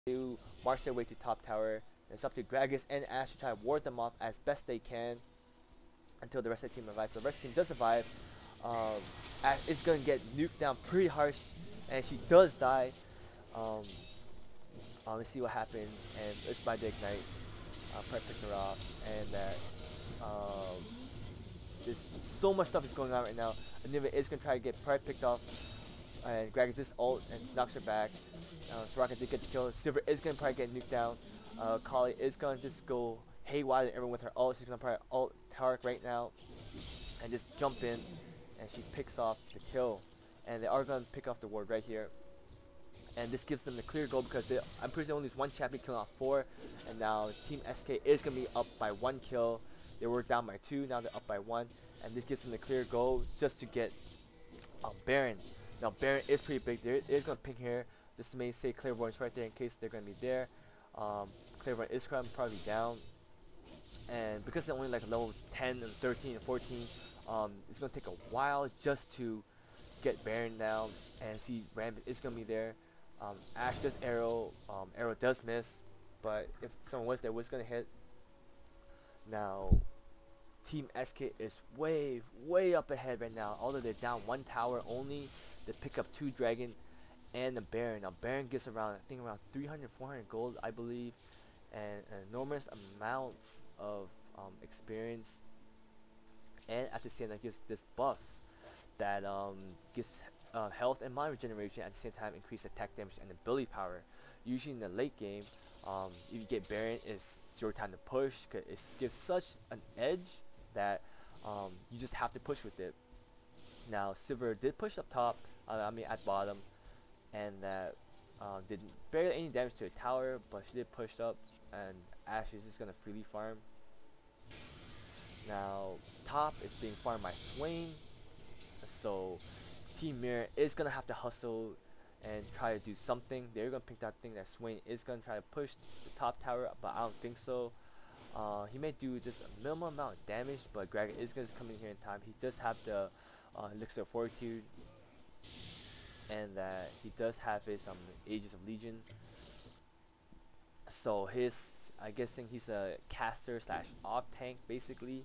to march their way to top tower. It's up to Gragas and Ash to try to ward them off as best they can until the rest of the team revives. So the rest of the team does survive. Ash is going to get nuked down pretty harsh, and she does die. Let's see what happened, and it's by the Ignite. Probably picked her off, and that there's so much stuff is going on right now. Anivia is going to try to get probably picked off, and Gragas just ult and knocks her back. Soraka did get the kill. Silver is going to probably get nuked down. Kali is going to just go haywire everyone with her ult. She's going to probably ult Tarek right now and just jump in, and she picks off the kill. And they are going to pick off the ward right here. And this gives them the clear goal because I'm pretty sure only one champion killing off 4. And now Team SK is going to be up by 1 kill. They were down by 2, now they're up by 1. And this gives them the clear goal just to get Baron. Now Baron is pretty big. They're going to ping here just to maybe say Clairvoyant's right there in case they're going to be there. Clairvoyant is going to probably be down. And because they're only like level 10 and 13 and 14, it's going to take a while just to get Baron down. And see Ram is going to be there. Ash does arrow. Arrow does miss. But if someone was there, was going to hit. Now, Team SK is way up ahead right now. Although they're down 1 tower only, they pick up 2 dragon and a Baron. Now Baron gets around, I think around 300, 400 gold, I believe, and an enormous amount of experience. And at the same time, gives this buff that gives health and mana regeneration. At the same time, increase attack damage and ability power. Usually in the late game, if you get Baron, it's your time to push. Cause it gives such an edge that you just have to push with it. Now Silver did push up top, I mean at bottom, and that did barely any damage to the tower, but she did push up, and Ash is just gonna freely farm. Now top is being farmed by Swain, so Team Muir is gonna have to hustle and try to do something. They're gonna pick that thing that Swain is gonna try to push the top tower, but I don't think so. He may do just a minimal amount of damage, but Greg is gonna come in here in time. He does have the Elixir of Fortitude, and that he does have his Aegis of Legion. So I'm guessing he's a caster slash off tank basically.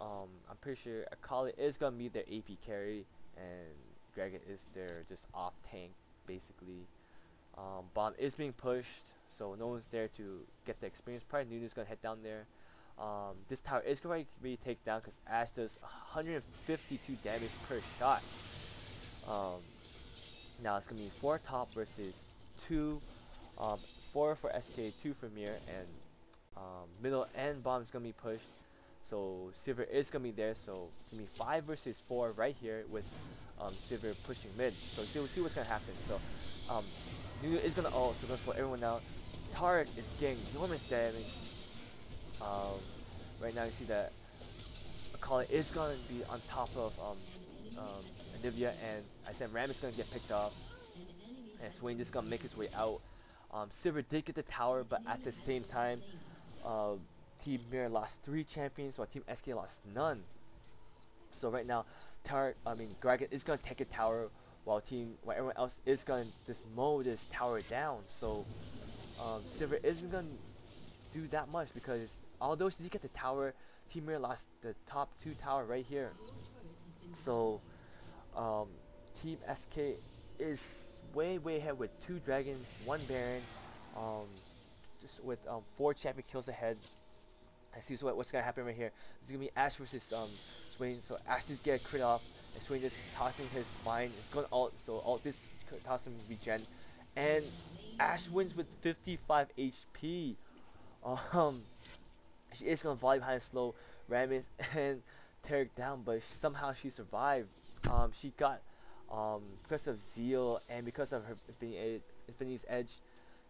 I'm pretty sure Akali is gonna be their AP carry, and Greg is their just off tank basically. Bomb is being pushed, so no one's there to get the experience. Probably Nunu's gonna head down there. This tower is going to be taken down because Ash does 152 damage per shot. Now it's going to be 4 top versus 2. 4 for SK, 2 for Muir, and middle and bomb is going to be pushed. So Silver is going to be there, so it's going to be 5 versus 4 right here with Silver pushing mid. So we'll see what's going to happen. So Nunu is going to ult, so going to slow everyone down. Tarek is getting enormous damage. Right now you see that Akali is going to be on top of Anivia, and I said Ram is going to get picked off, and Swain just going to make his way out. Silver did get the tower, but at the same time, Team Muir lost 3 champions, while Team SK lost none. So right now, Gragas is going to take a tower, while everyone else is going to just mow this tower down. So Silver isn't going to do that much because although she did get the tower, Team Muir lost the top 2 tower right here. So Team SK is way ahead with 2 dragons, 1 Baron, just with 4 champion kills ahead. I see what's gonna happen right here. It's gonna be Ash versus Swain. So Ash just get a crit off, and Swain just tossing his mine. It's gonna ult, so ult this tossing regen, and Ash wins with 55 HP. She is gonna volley behind slow Ramis and Tarek down, but somehow she survived. She got because of Zeal and because of her Infinity's Edge,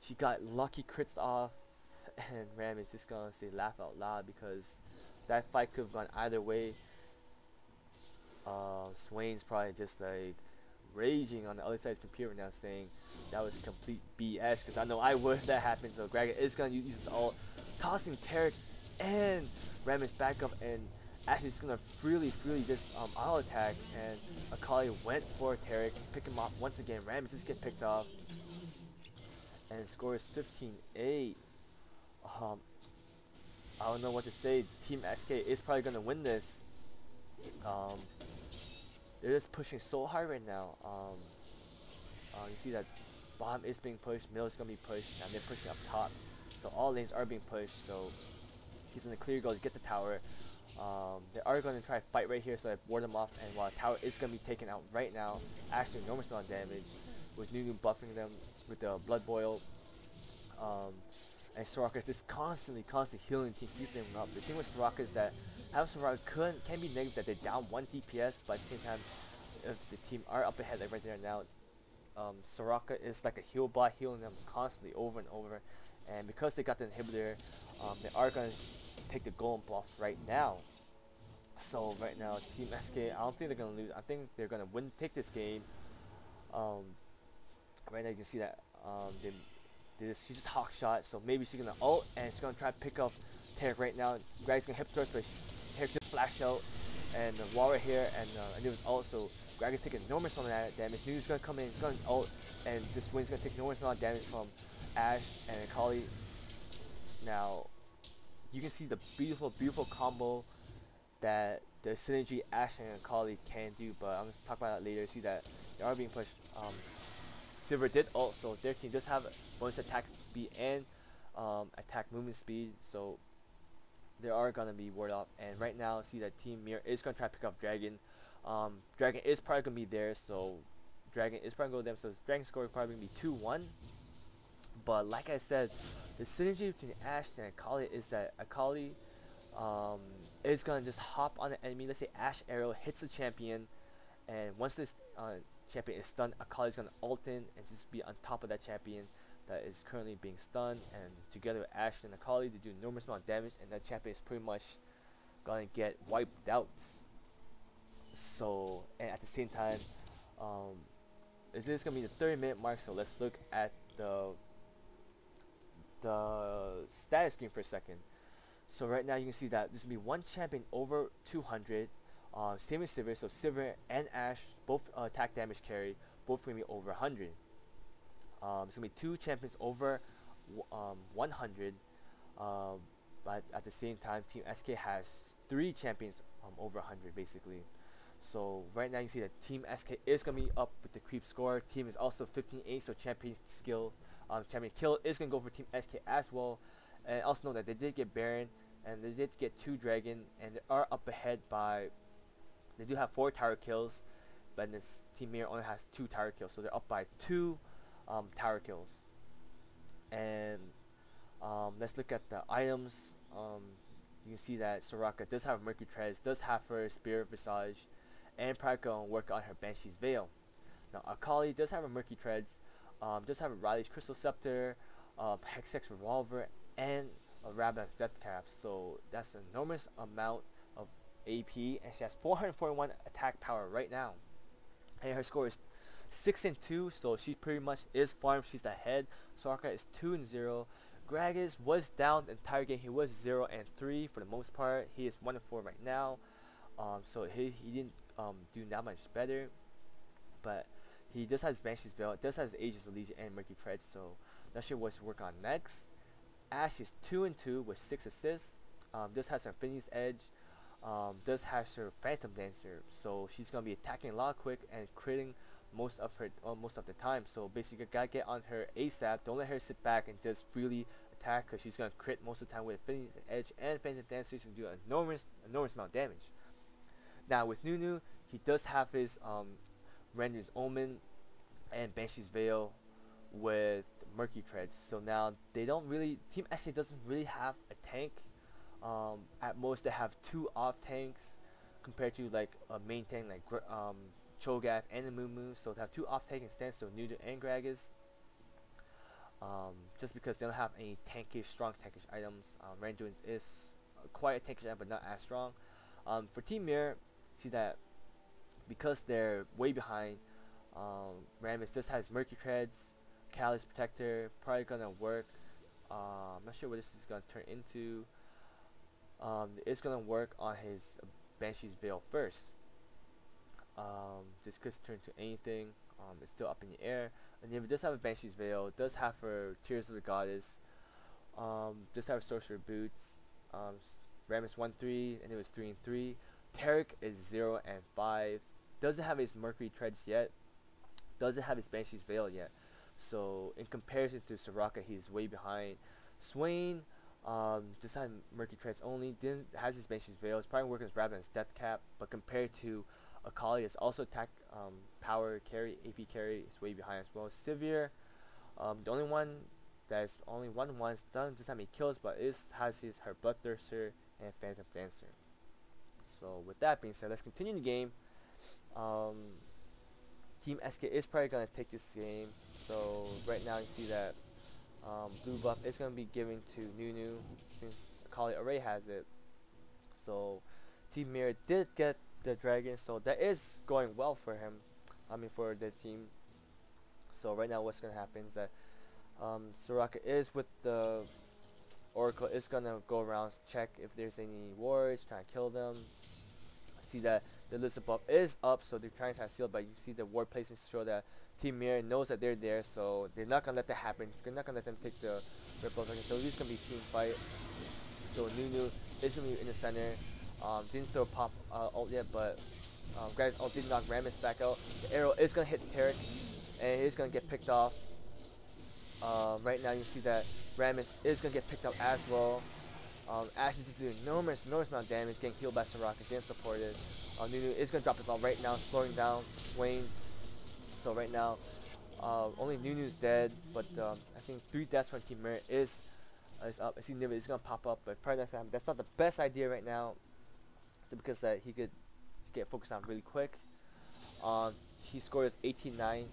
she got lucky crits off, and Ram is just gonna say laugh out loud because that fight could have gone either way. Swain's probably just like raging on the other side's computer now, saying that was complete BS, because I know I would if that happened. So Greg is gonna use his ult, tossing Tarek and Ramis back up, and actually just gonna freely just auto attack, and Akali went for Tarek, pick him off once again. Ramis just get picked off, and the score is 15-8. Um, I don't know what to say. Team SK is probably gonna win this. Um, they're just pushing so hard right now. You see that bomb is being pushed, middle is gonna be pushed, and they're pushing up top. So all lanes are being pushed. So he's gonna clear goal to get the tower. They are gonna try to fight right here, so I ward them off. And while the tower is gonna be taken out right now, actually enormous amount of damage with Nunu buffing them with the blood boil. Um, and Soraka is just constantly healing to keep them up. The thing with Soraka is that having Soraka can be negative that they're down 1 DPS, but at the same time, if the team are up ahead like right there now, Soraka is like a heal bot healing them constantly over and over. And because they got the inhibitor, they are going to take the golem buff right now. So right now, Team SK, I don't think they're going to lose. I think they're going to take this game. Right now you can see that she just hawk shot, so maybe she's gonna ult and she's gonna try to pick up Tarek right now. Greg's gonna hip thrust, but Tarek just flash out, and the wall right here, and it was ult, so Greg is taking enormous amount of damage. Nunu's gonna come in, he's gonna ult, and this wind's gonna take enormous amount of damage from Ashe and Akali. Now, you can see the beautiful combo that the synergy Ashe and Akali can do, but I'm gonna talk about that later. See that they are being pushed. Silver did ult, so their team does have bonus attack speed and attack movement speed, so they are gonna be warded off. And right now, see that Team Muir is gonna try to pick up Dragon. Dragon is probably gonna be there, so Dragon is probably gonna go with them. So Dragon score is probably gonna be 2-1. But like I said, the synergy between Ashe and Akali is that Akali is gonna just hop on the enemy. Let's say Ashe arrow hits the champion, and once this champion is stunned, Akali's gonna ult in and just be on top of that champion that is currently being stunned, and together with Ashe and Akali, they do enormous amount of damage, and that champion is pretty much gonna get wiped out. So, and at the same time, this is gonna be the 30-minute mark. So let's look at the status screen for a second. So right now you can see that there's gonna be one champion over 200. Same as Silver, so Silver and Ashe both attack damage carry, both gonna be over 100. It's gonna be two champions over 100, but at the same time, Team SK has three champions over 100 basically. So right now you see that Team SK is gonna be up with the creep score. Team is also 15-8, so champion kill is gonna go for Team SK as well. And also know that they did get Baron and they did get 2 Dragon, and they are up ahead by. They do have 4 tower kills, but this Team Muir only has 2 tower kills, so they're up by 2 tower kills. And let's look at the items. You can see that Soraka does have Mercury Treads, does have her Spirit Visage, and probably gonna work on her Banshee's Veil. Now Akali does have a Mercury Treads, does have a Riley's Crystal Scepter, Hexex Revolver, and a Rabadon's Death Cap. So that's an enormous amount of AP, and she has 441 attack power right now, and her score is 6-2, so she pretty much is farm. She's ahead. Soraka is 2-0. Gragas was down the entire game. He was 0-3 for the most part. He is 1-4 right now. So he didn't do that much better, but he does have his Banshee's Veil, does have his Aegis of Legion and Mercury Treads, so not sure what to work on next. Ashe is 2-2 with 6 assists. Does has her Infinity's Edge. Does have her Phantom Dancer, so she's gonna be attacking a lot quick and critting most of the time. So basically, you gotta get on her ASAP. Don't let her sit back and just freely attack, because she's gonna crit most of the time with Infinity's Edge and Phantom Dancer. She's gonna do an enormous amount of damage. Now with Nunu, he does have his Render's Omen and Banshee's Veil with Mercury Treads. So now they don't really, Team SK doesn't really have a tank. At most they have 2 off tanks compared to like a main tank like Cho'Gath and the Moo. So they have 2 off tank instead, so Nunu and Gragas. Just because they don't have any strong tankish items. Randuin is quite a tankish item, but not as strong. For Team Muir, see that because they're way behind, Rammus just has Mercury Treads, Callus Protector, probably gonna work. I'm not sure what this is gonna turn into. It's gonna work on his Banshee's Veil first. This could turn to anything. It's still up in the air. And if it does have a Banshee's Veil, does have her Tears of the Goddess, does have Sorcerer Boots, Ram is 1-3, and it was 3-3. Tarek is 0-5. Doesn't have his Mercury Treads yet. Doesn't have his Banshee's Veil yet. So in comparison to Soraka, he's way behind. Swain just had Mercury Treads only. Didn't has his Banshee's Veil. It's probably working as rather than Step Cap, but compared to Akali, it's also attack power carry, AP carry. It's way behind as well. Sivir, the only one that's only 1-1. Doesn't just have any kills, but has her Bloodthirster and Phantom Dancer. So with that being said, let's continue the game. Team SK is probably going to take this game. So right now you see that blue buff is going to be given to Nunu since Akali already has it. So Team Muir did get the dragon, so that is going well for him. I mean for the team. So right now what's going to happen is that Soraka is with the Oracle is going to go around, check if there's any warriors, try to kill them. See that the list above is up, so they're trying to seal, but you see the ward placements show that Team Muir knows that they're there, so they're not gonna let that happen. They're not gonna let them take the ripple. So this is gonna be team fight. So Nunu is gonna be in the center. Didn't throw pop ult yet, but guys, ult did knock Rammus back out. The arrow is gonna hit Tarek, and it is gonna get picked off. Right now you see that Rammus is gonna get picked up as well. Ash is just doing enormous amount of damage, getting healed by Soraka, getting supported. Nunu is going to drop his ult right now, slowing down Swain. So right now, only Nunu's dead, but I think 3 deaths from Team Muir is up. I see Niva is going to pop up, but probably that's not the best idea right now. So because he could get focused on really quick. He scores 18-9,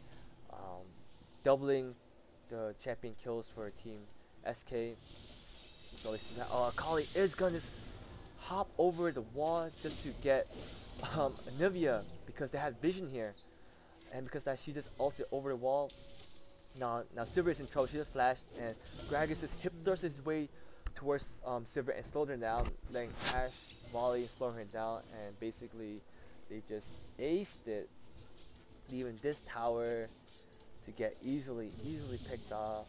doubling the champion kills for Team SK. So they see that Akali is gonna just hop over the wall just to get Anivia because they had vision here, and because that she just ulted over the wall. Now Silver is in trouble. She just flashed, and Gragas just hip thrusts his way towards Silver and slowed her down, letting Ash volley and slow her down, and basically they just aced it, leaving this tower to get easily picked off,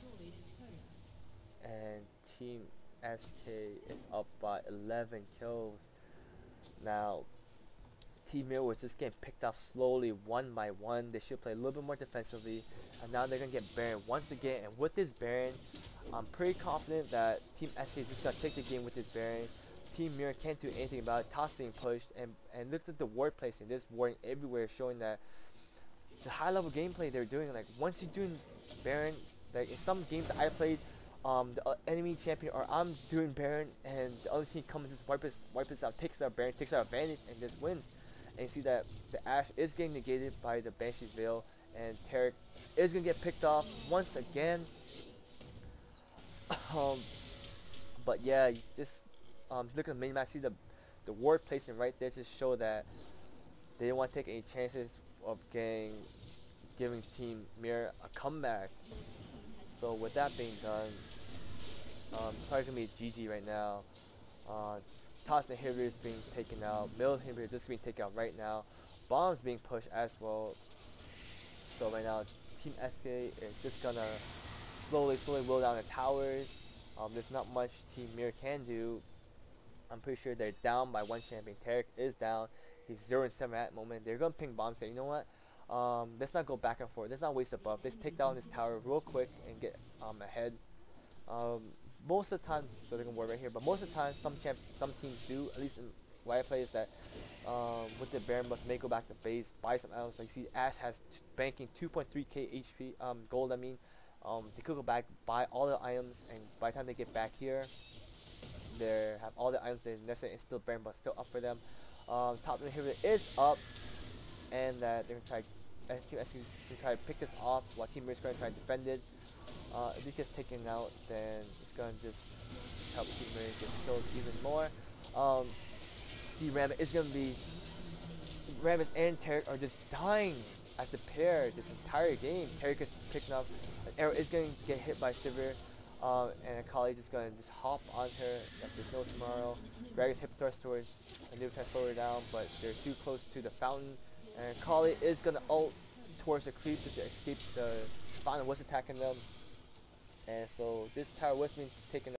and Team SK is up by 11 kills. Now Team Muir was just getting picked off slowly one by one. They should play a little bit more defensively, and now they're gonna get Baron once again. And with this Baron, I'm pretty confident that Team SK is just gonna take the game with this Baron. Team Muir can't do anything about it. Toss being pushed, and look at the ward placing. There's warding everywhere, showing that the high level gameplay they're doing. Like once you're doing Baron, like in some games I played, the enemy champion, or I'm doing Baron, and the other team comes and just wipes us out, takes our Baron, takes our advantage, and just wins. And you see that the Ashe is getting negated by the Banshee's Veil, and Tarek is gonna get picked off once again. But yeah, you just look at the minimap, see the ward placement right there, just show that they didn't want to take any chances of giving Team Muir a comeback. So with that being done, it's probably gonna be a GG right now. Toss inhibitors being taken out, middle inhibitor just being taken out right now. Bombs being pushed as well. So right now, Team SK is just gonna slowly will down the towers. There's not much Team Muir can do. I'm pretty sure they're down by 1 champion. Tarek is down. He's 0-7 at the moment. They're gonna ping bombs. Say, you know what? Let's not go back and forth. Let's not waste a buff. Let's take down this tower real quick and get ahead. Most of the time, so they're gonna work right here. But most of the time, some teams do. At least in what I play is that with the Baron buff, they go back to base, buy some items. Like you see, Ash has banking 2.3k HP gold. I mean, they could go back, buy all the items, and by the time they get back here, they have all the items they necessary, and still Baron buff still up for them. Top inhibitor is up, and they're gonna try. Team SK can try to pick this off while Team Muir is going to try to defend it. If it gets taken out, then it's going to just help Team Muir get killed even more. See, Rammus and Tarek are just dying as a pair this entire game. Tarek is picking up, an arrow is going to get hit by Sivir, and Akali is just going to just hop on her like there's no tomorrow. Greg is hip thrust towards a new trying to slow her down, but they're too close to the fountain. And Akali is going to ult towards the creep to escape the Fauna was attacking them, and so this tower was being taken